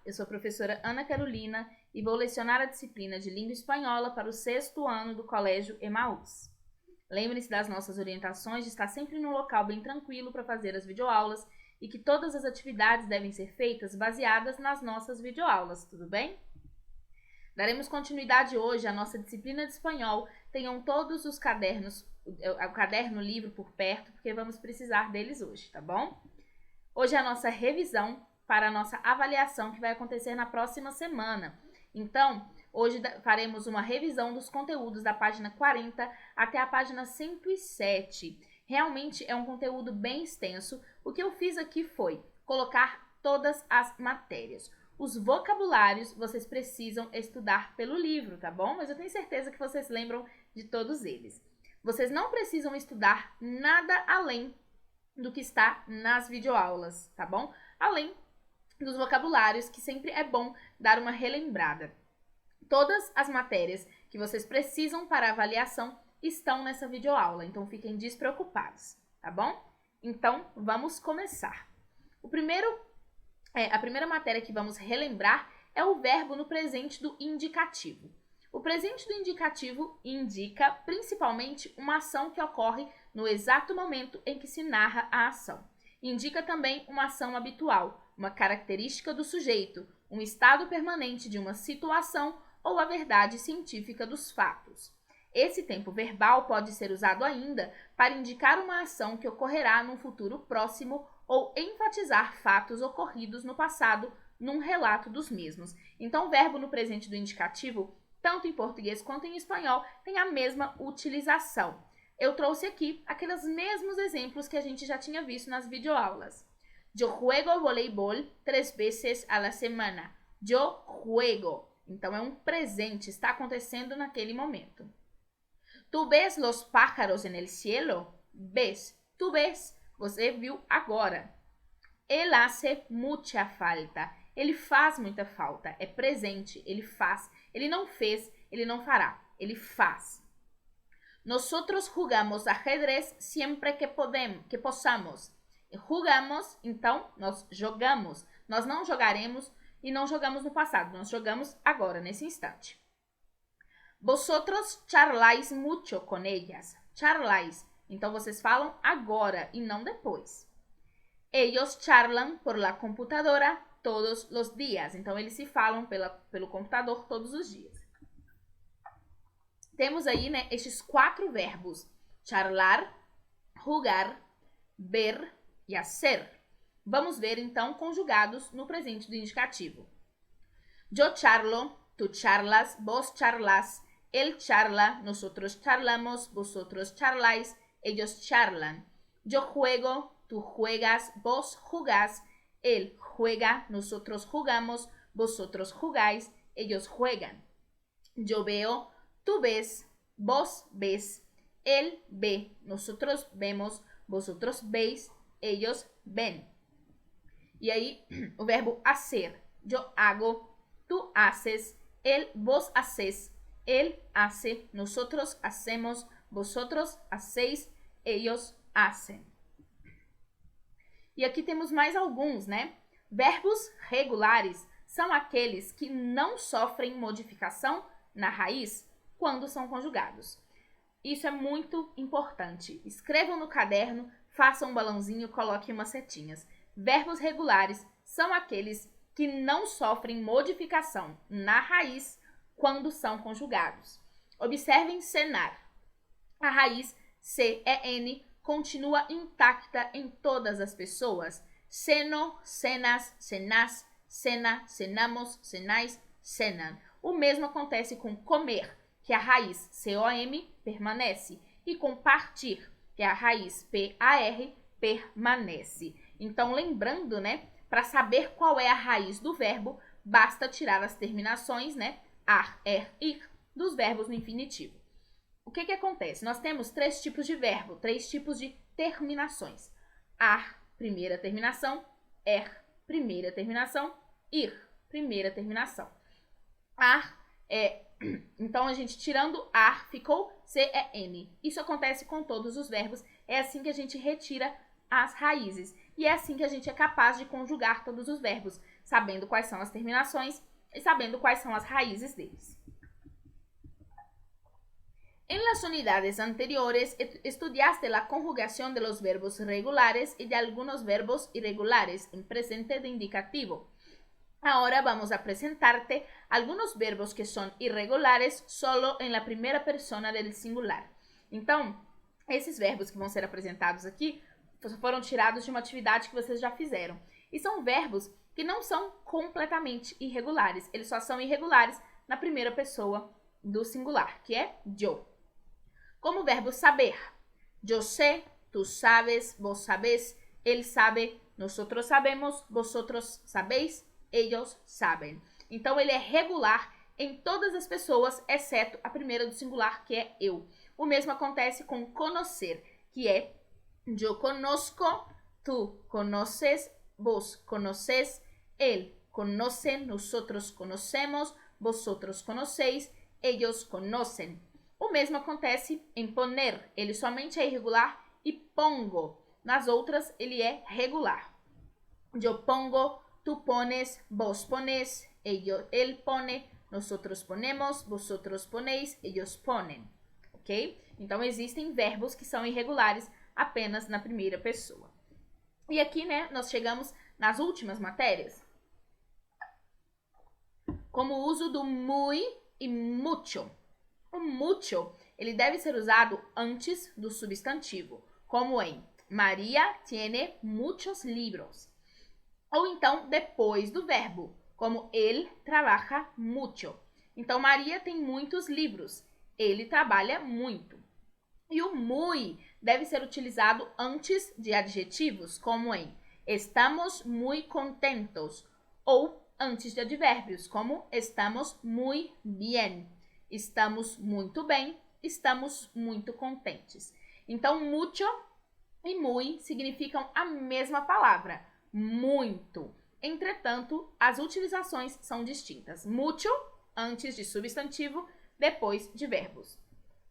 eu sou a professora Ana Carolina e vou lecionar a disciplina de Língua Espanhola para o 6º ano do Colégio Emaús. Lembre-se das nossas orientações de estar sempre num local bem tranquilo para fazer as videoaulas e que todas as atividades devem ser feitas baseadas nas nossas videoaulas, tudo bem? Daremos continuidade hoje à nossa disciplina de espanhol. Tenham todos os cadernos, o caderno, o livro por perto, porque vamos precisar deles hoje, tá bom? Hoje é a nossa revisão para a nossa avaliação que vai acontecer na próxima semana. Então, hoje faremos uma revisão dos conteúdos da página 40 até a página 107. Realmente é um conteúdo bem extenso. O que eu fiz aqui foi colocar todas as matérias. Os vocabulários vocês precisam estudar pelo livro, tá bom? Mas eu tenho certeza que vocês lembram de todos eles. Vocês não precisam estudar nada além do que está nas videoaulas, tá bom? Além dos vocabulários, que sempre é bom dar uma relembrada. Todas as matérias que vocês precisam para a avaliação estão nessa videoaula, então fiquem despreocupados, tá bom? Então, vamos começar. A primeira matéria que vamos relembrar é o verbo no presente do indicativo. O presente do indicativo indica principalmente uma ação que ocorre no exato momento em que se narra a ação. Indica também uma ação habitual, uma característica do sujeito, um estado permanente de uma situação ou a verdade científica dos fatos. Esse tempo verbal pode ser usado ainda para indicar uma ação que ocorrerá num futuro próximo ou enfatizar fatos ocorridos no passado num relato dos mesmos. Então, o verbo no presente do indicativo, tanto em português quanto em espanhol, tem a mesma utilização. Eu trouxe aqui aqueles mesmos exemplos que a gente já tinha visto nas videoaulas. Yo juego voleibol 3 veces a la semana. Yo juego. Então, é um presente, está acontecendo naquele momento. Tu ves los pájaros en el cielo? Ves. Tu ves. Você viu agora. Él hace mucha falta. Ele faz muita falta. É presente. Ele faz. Ele não fez. Ele não fará. Ele faz. Nosotros jugamos ajedrez siempre que possamos. Jugamos, então, nós jogamos. Nós não jogaremos e não jogamos no passado. Nós jogamos agora, nesse instante. Vosotros charláis mucho con ellas. Charláis. Então, vocês falam agora e não depois. Ellos charlan por la computadora todos los días. Então, eles se falam pelo computador todos os dias. Temos aí, né, estes 4 verbos. Charlar, jugar, ver e hacer. Vamos ver, então, conjugados no presente do indicativo. Yo charlo, tú charlas, vos charlas, él charla, nosotros charlamos, vosotros charláis, ellos charlan. Yo juego, tú juegas, vos jugás, él juega, nosotros jugamos, vosotros jugáis, ellos juegan. Yo veo, tú ves, vos ves, él ve, nosotros vemos, vosotros veis, ellos ven. E aí, o verbo hacer. Yo hago, tú haces, él, vos haces, él hace, nosotros hacemos, vosotros hacéis, ellos hacen. E aqui temos mais alguns, né? Verbos regulares são aqueles que não sofrem modificação na raiz quando são conjugados. Isso é muito importante. Escrevam no caderno, façam um balãozinho, coloquem umas setinhas. Verbos regulares são aqueles que não sofrem modificação na raiz quando são conjugados. Observem cenar. A raiz C-E-N continua intacta em todas as pessoas. Ceno, cenas, cenás, cena, cenamos, cenais, cenan. O mesmo acontece com comer, que a raiz C-O-M permanece, e com partir, que a raiz P-A-R permanece. Então, lembrando, né, para saber qual é a raiz do verbo, basta tirar as terminações, né, ar, er, ir, dos verbos no infinitivo. O que acontece? Nós temos 3 tipos de verbo, 3 tipos de terminações. Ar, primeira terminação, er, primeira terminação, ir, primeira terminação. Ar então, a gente tirando ar, ficou C-E-N. Isso acontece com todos os verbos. É assim que a gente retira as raízes. E é assim que a gente é capaz de conjugar todos os verbos. sabendo quais são as terminações e sabendo quais são as raízes deles. En las unidades anteriores estudiaste la conjugación de los verbos regulares y de algunos verbos irregulares en presente de indicativo. Ahora vamos a presentarte algunos verbos que son irregulares solo en la primera persona del singular. Então, esses verbos que vão ser apresentados aqui foram tirados de uma atividade que vocês já fizeram. E são verbos que não são completamente irregulares. Eles só são irregulares na primeira pessoa do singular, que é yo. Como o verbo saber. Yo sé, tú sabes, vos sabés, él sabe, nosotros sabemos, vosotros sabéis, ellos sabem. Então, ele é regular em todas as pessoas, exceto a primeira do singular, que é eu. O mesmo acontece com conocer, que é yo conozco, tú conoces, vos conocés, él conoce, nosotros conocemos, vosotros conocéis, ellos conocen. O mesmo acontece em poner, ele somente é irregular, e pongo. Nas outras, ele é regular. Yo pongo, tú pones, vos pones, él pone, nosotros ponemos, vosotros ponéis, ellos ponem. Ok? Então, existem verbos que são irregulares apenas na primeira pessoa. E aqui, né, nós chegamos nas últimas matérias, como o uso do muy e mucho. O mucho, ele deve ser usado antes do substantivo, como em Maria tiene muchos libros. Ou então depois do verbo, como él trabaja mucho. Então, Maria tem muitos livros, ele trabalha muito. E o muy deve ser utilizado antes de adjetivos, como em estamos muy contentos, ou antes de advérbios, como estamos muy bien. Estamos muito bem, estamos muito contentes. Então, mucho e muy significam a mesma palavra, muito. Entretanto, as utilizações são distintas. Mucho, antes de substantivo, depois de verbos.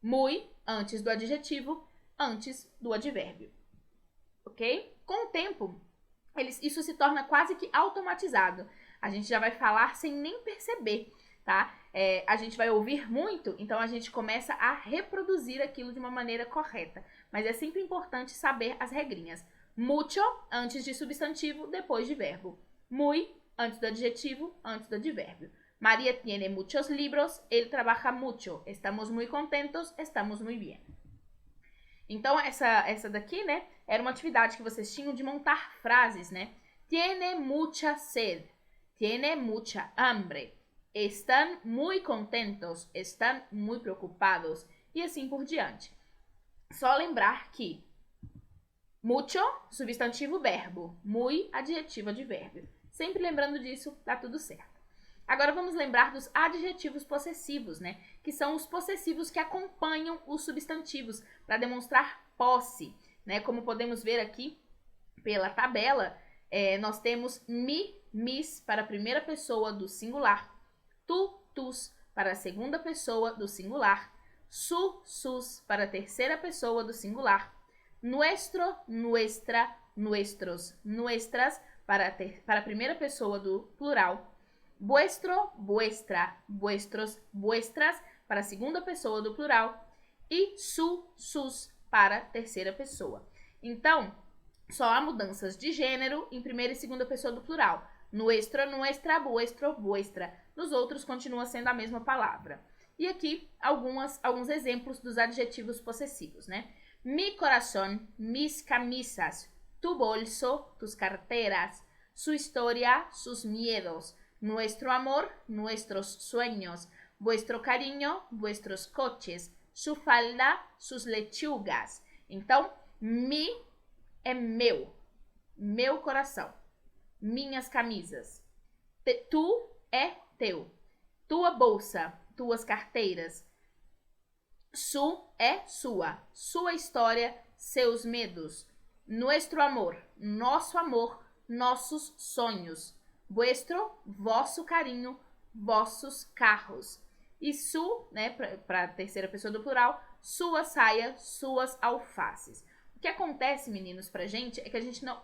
Muy, antes do adjetivo, antes do advérbio. Ok? Com o tempo, isso se torna quase que automatizado. A gente já vai falar sem nem perceber, tá? A gente vai ouvir muito, então a gente começa a reproduzir aquilo de uma maneira correta. Mas é sempre importante saber as regrinhas. Mucho, antes de substantivo, depois de verbo. Muy, antes do adjetivo, antes do advérbio. Maria tiene muchos libros, él trabaja mucho. Estamos muy contentos, estamos muy bien. Então, essa daqui, né, era uma atividade que vocês tinham de montar frases, né? Tiene mucha sed, tiene mucha hambre. Están muy contentos, están muy preocupados, e assim por diante. Só lembrar que mucho, substantivo, verbo. Muy, adjetivo, advérbio. Sempre lembrando disso, tá tudo certo. Agora vamos lembrar dos adjetivos possessivos, né? Que são os possessivos que acompanham os substantivos para demonstrar posse, né? Como podemos ver aqui pela tabela, nós temos mi, mis para a primeira pessoa do singular, tu, tus para a segunda pessoa do singular, su, sus para a terceira pessoa do singular, nuestro, nuestra, nuestros, nuestras para a primeira pessoa do plural, vuestro, vuestra, vuestros, vuestras para a segunda pessoa do plural e su, sus para a terceira pessoa. Então, só há mudanças de gênero em primeira e segunda pessoa do plural. Nuestro, nuestra, vuestro, vuestra. Nos outros continua sendo a mesma palavra. E aqui alguns exemplos dos adjetivos possessivos, né? Mi corazón, mis camisas, tu bolso, tus carteras, su historia, sus miedos, nuestro amor, nuestros sueños, vuestro cariño, vuestros coches, su falda, sus lechugas. Então, mi é meu coração, minhas camisas. Tu é teu, tua bolsa, tuas carteiras. Su é sua história, seus medos. Nuestro amor, nosso amor, nossos sonhos. Vuestro, vosso carinho, vossos carros. E su, né, para a terceira pessoa do plural, sua saia, suas alfaces. O que acontece, meninos, pra gente, é que a gente não...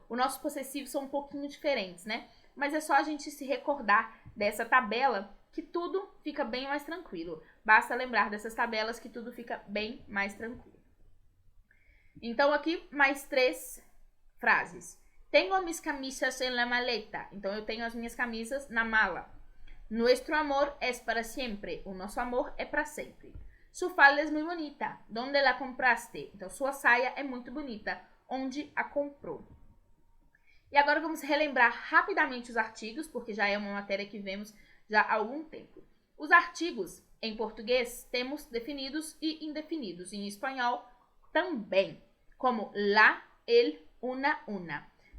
os nossos possessivos são um pouquinho diferentes, né? mas é só a gente se recordar dessa tabela que tudo fica bem mais tranquilo. Basta lembrar dessas tabelas que tudo fica bem mais tranquilo. Então, aqui mais 3 frases. Tenho mis camisas en la maleta. Então, eu tenho as minhas camisas na mala. Nuestro amor es para siempre. O nosso amor é para sempre. Su falda es muy bonita. ¿Dónde la compraste? Então, sua saia é muito bonita. Onde a comprou? E agora vamos relembrar rapidamente os artigos, porque já é uma matéria que vemos já há algum tempo. Os artigos, em português, temos definidos e indefinidos. Em espanhol, também, como la, el, una.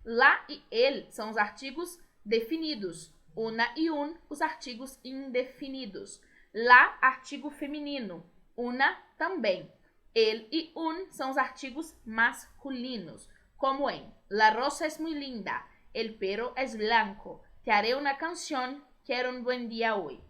La e el são os artigos definidos. Una e un, os artigos indefinidos. La, artigo feminino. Una, também. El e un são os artigos masculinos, como em La rosa es muy linda, el perro es blanco, te haré una canción, quiero un buen día hoy.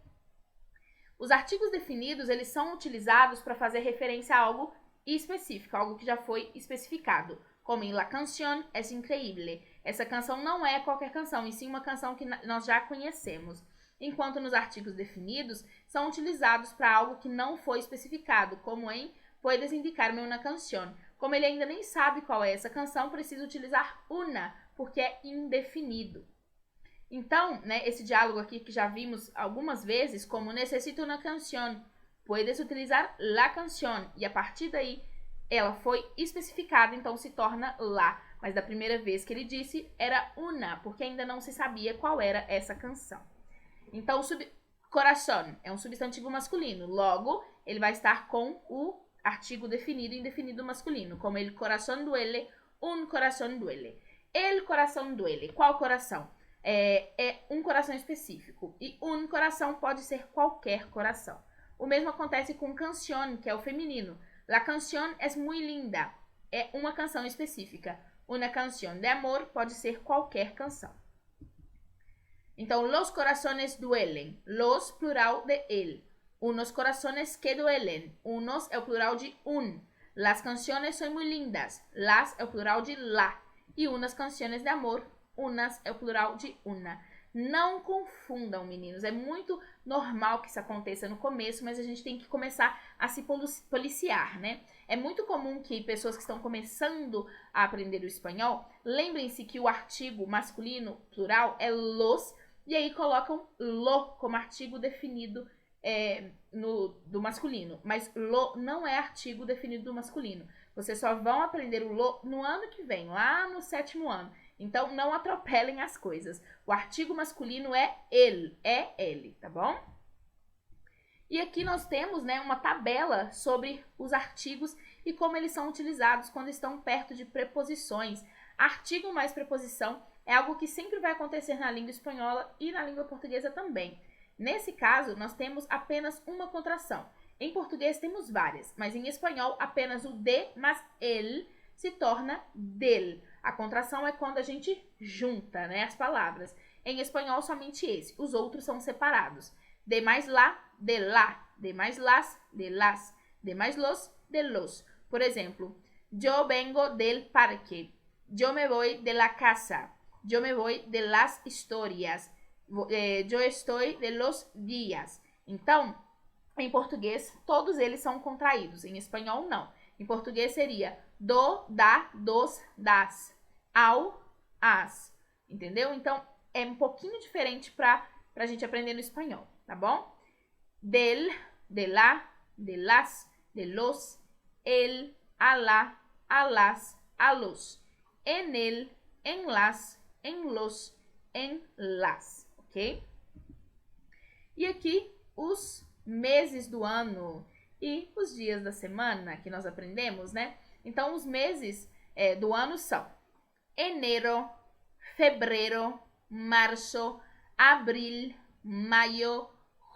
Os artigos definidos, eles são utilizados para fazer referência a algo específico, algo que já foi especificado, como em La canción es increíble. Essa canção não é qualquer canção, e sim uma canção que nós já conhecemos. Enquanto nos artigos definidos, são utilizados para algo que não foi especificado, como em Puedes indicarme una canción. Como ele ainda nem sabe qual é essa canção, precisa utilizar una, porque é indefinido. Então, né, esse diálogo aqui que já vimos algumas vezes, como necesito una canción, puedes utilizar la canción. E a partir daí, ela foi especificada, então se torna la. Mas da primeira vez que ele disse, era una, porque ainda não se sabia qual era essa canção. Então, corazón é um substantivo masculino. Logo, ele vai estar com o artigo definido e indefinido masculino, como el corazón duele, un corazón duele. El corazón duele. Qual coração? É um coração específico. E un coração pode ser qualquer coração. O mesmo acontece com canción, que é o feminino. La canción es muy linda. É uma canção específica. Una canción de amor pode ser qualquer canção. Então, los corazones duelen. Los, plural de el. Unos corazones que duelen. Unos é o plural de un. Las canciones son muy lindas. Las é o plural de la. E unas canciones de amor. Unas é o plural de una. Não confundam, meninos. É muito normal que isso aconteça no começo, mas a gente tem que começar a se policiar, né? É muito comum que pessoas que estão começando a aprender o espanhol, lembrem-se que o artigo masculino, plural, é los, e aí colocam lo como artigo definido do masculino, mas lo não é artigo definido do masculino. Vocês só vão aprender o lo no ano que vem, lá no 7º ano. Então, não atropelem as coisas. O artigo masculino é ele, tá bom? E aqui nós temos, né, uma tabela sobre os artigos e como eles são utilizados quando estão perto de preposições. Artigo mais preposição é algo que sempre vai acontecer na língua espanhola e na língua portuguesa também. Nesse caso, nós temos apenas uma contração. Em português temos várias, mas em espanhol apenas o de mais el se torna del. A contração é quando a gente junta, né, as palavras. Em espanhol, somente esse. Os outros são separados. De mais lá, de lá. De mais las, de las. De mais los, de los. Por exemplo, yo vengo del parque. Yo me voy de la casa. Yo me voy de las historias. Yo estoy de los días. Então, em português, todos eles são contraídos. Em espanhol, não. Em português seria do, da, dos, das, ao, as. Entendeu? Então, é um pouquinho diferente para a gente aprender no espanhol, tá bom? Del, de la, de las, de los, el, a la, a las, a los. En el, en las, en los, en las. Ok? E aqui os meses do ano e os dias da semana que nós aprendemos, né? Então, os meses do ano são enero, febrero, março, abril, maio,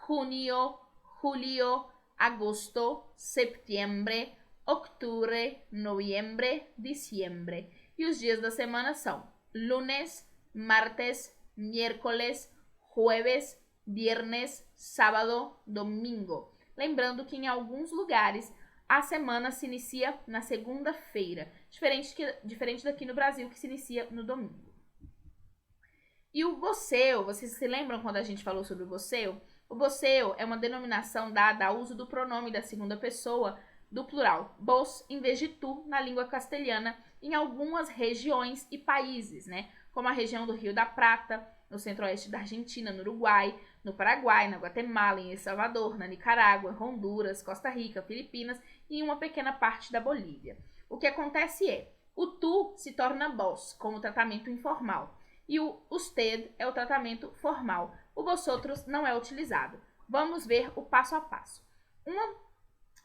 junio, julio, agosto, septiembre, octubre, noviembre, diciembre. E os dias da semana são lunes, martes, miércoles, jueves, viernes, sábado, domingo. Lembrando que em alguns lugares a semana se inicia na segunda-feira, diferente daqui no Brasil, que se inicia no domingo. E o bosseu, vocês se lembram quando a gente falou sobre o bosseu? O bosseu é uma denominação dada ao uso do pronome da segunda pessoa do plural, vos, em vez de tu, na língua castelhana, em algumas regiões e países, né? Como a região do Rio da Prata, no centro-oeste da Argentina, no Uruguai, no Paraguai, na Guatemala, em El Salvador, na Nicarágua, Honduras, Costa Rica, Filipinas e em uma pequena parte da Bolívia. O que acontece é, o tu se torna vos, como tratamento informal, e o usted é o tratamento formal. O vosotros não é utilizado. Vamos ver o passo a passo.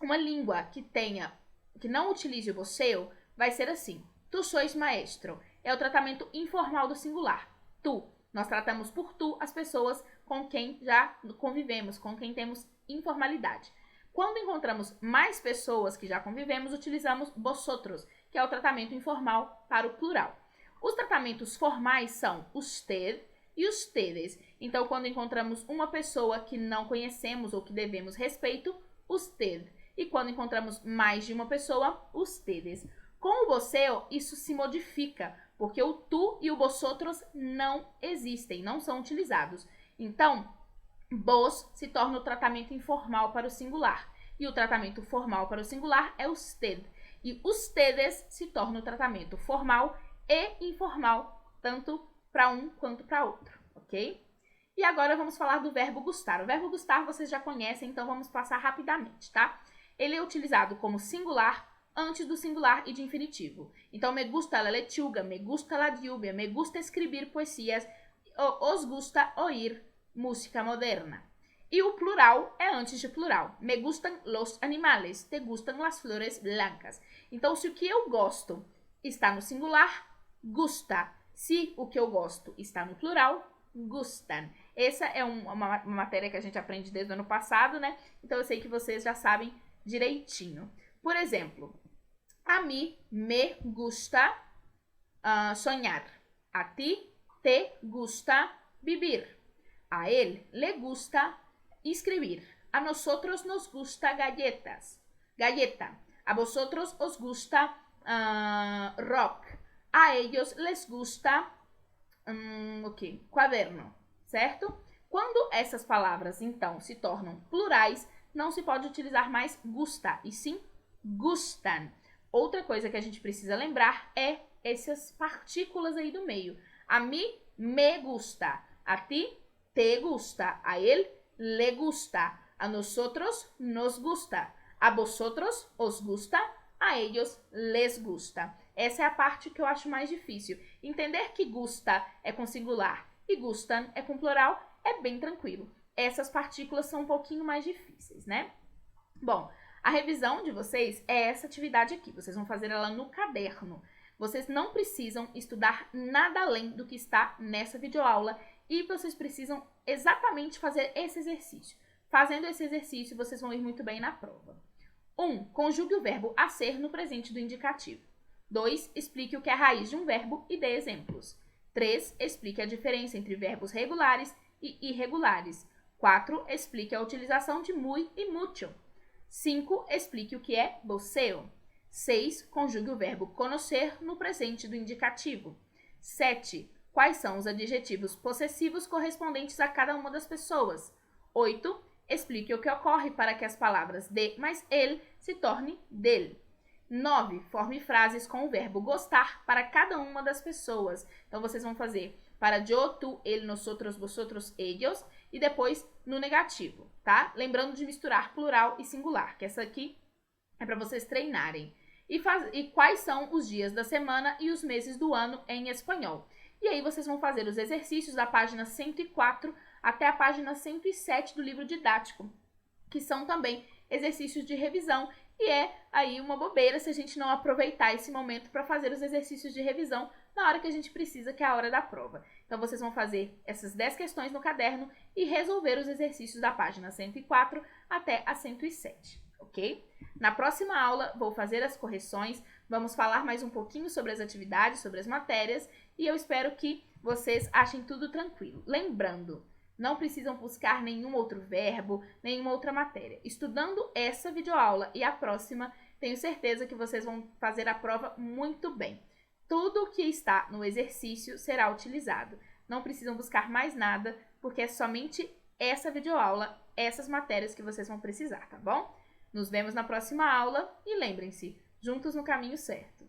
Uma língua que não utilize o vosseu vai ser assim. Tu sois maestro. É o tratamento informal do singular. Tu. Nós tratamos por tu as pessoas com quem já convivemos, com quem temos informalidade. Quando encontramos mais pessoas que já convivemos, utilizamos vosotros, que é o tratamento informal para o plural. Os tratamentos formais são usted e ustedes. Então, quando encontramos uma pessoa que não conhecemos ou que devemos respeito, usted. E quando encontramos mais de uma pessoa, ustedes. Com o vosseu, isso se modifica, porque o tu e o vosotros não existem, não são utilizados. Então, vos se torna o tratamento informal para o singular. E o tratamento formal para o singular é usted. E ustedes se torna o tratamento formal e informal, tanto para um quanto para outro, ok? E agora vamos falar do verbo gustar. O verbo gustar vocês já conhecem, então vamos passar rapidamente, tá? Ele é utilizado como singular antes do singular e de infinitivo. Então, me gusta la lechuga, me gusta la lluvia, me gusta escrever poesias, os gusta oír música moderna. E o plural é antes de plural. Me gustan los animales, te gustan las flores blancas. Então, se o que eu gosto está no singular, gusta. Se o que eu gosto está no plural, gustan. Essa é uma matéria que a gente aprende desde o ano passado, né? Então, eu sei que vocês já sabem direitinho. Por exemplo, a mí me gusta sonhar. A ti te gusta vivir. A él le gusta escribir. A nosotros nos gusta galleta. A vosotros os gusta rock. A ellos les gusta quaderno, certo? Quando essas palavras, então, se tornam plurais, não se pode utilizar mais gusta, e sim gustan. Outra coisa que a gente precisa lembrar é essas partículas aí do meio. A mí me gusta, a ti te gusta, a él le gusta, a nosotros nos gusta, a vosotros os gusta, a ellos les gusta. Essa é a parte que eu acho mais difícil. Entender que gusta é com singular e gustan é com plural é bem tranquilo. Essas partículas são um pouquinho mais difíceis, né? Bom, a revisão de vocês é essa atividade aqui. Vocês vão fazer ela no caderno. Vocês não precisam estudar nada além do que está nessa videoaula e vocês precisam exatamente fazer esse exercício. Fazendo esse exercício, vocês vão ir muito bem na prova. 1. Conjugue o verbo a ser no presente do indicativo. 2. Explique o que é a raiz de um verbo e dê exemplos. 3. Explique a diferença entre verbos regulares e irregulares. 4. Explique a utilização de muy e mucho. 5. Explique o que é vosseu. 6. Conjugue o verbo conocer no presente do indicativo. 7. Quais são os adjetivos possessivos correspondentes a cada uma das pessoas? 8. Explique o que ocorre para que as palavras de mais ele se tornem dele. 9. Forme frases com o verbo gostar para cada uma das pessoas. Então, vocês vão fazer para yo, tu, ele, nosotros, vosotros, ellos e depois no negativo, tá? Lembrando de misturar plural e singular, que essa aqui é para vocês treinarem. E quais são os dias da semana e os meses do ano em espanhol. E aí vocês vão fazer os exercícios da página 104 até a página 107 do livro didático, que são também exercícios de revisão. E é aí uma bobeira se a gente não aproveitar esse momento para fazer os exercícios de revisão na hora que a gente precisa, que é a hora da prova. Então, vocês vão fazer essas 10 questões no caderno e resolver os exercícios da página 104 até a 107, ok? Na próxima aula, vou fazer as correções, vamos falar mais um pouquinho sobre as atividades, sobre as matérias, e eu espero que vocês achem tudo tranquilo. Lembrando, não precisam buscar nenhum outro verbo, nenhuma outra matéria. Estudando essa videoaula e a próxima, tenho certeza que vocês vão fazer a prova muito bem. Tudo que está no exercício será utilizado. não precisam buscar mais nada, porque é somente essa videoaula, essas matérias que vocês vão precisar, tá bom? Nos vemos na próxima aula e lembrem-se, juntos no caminho certo.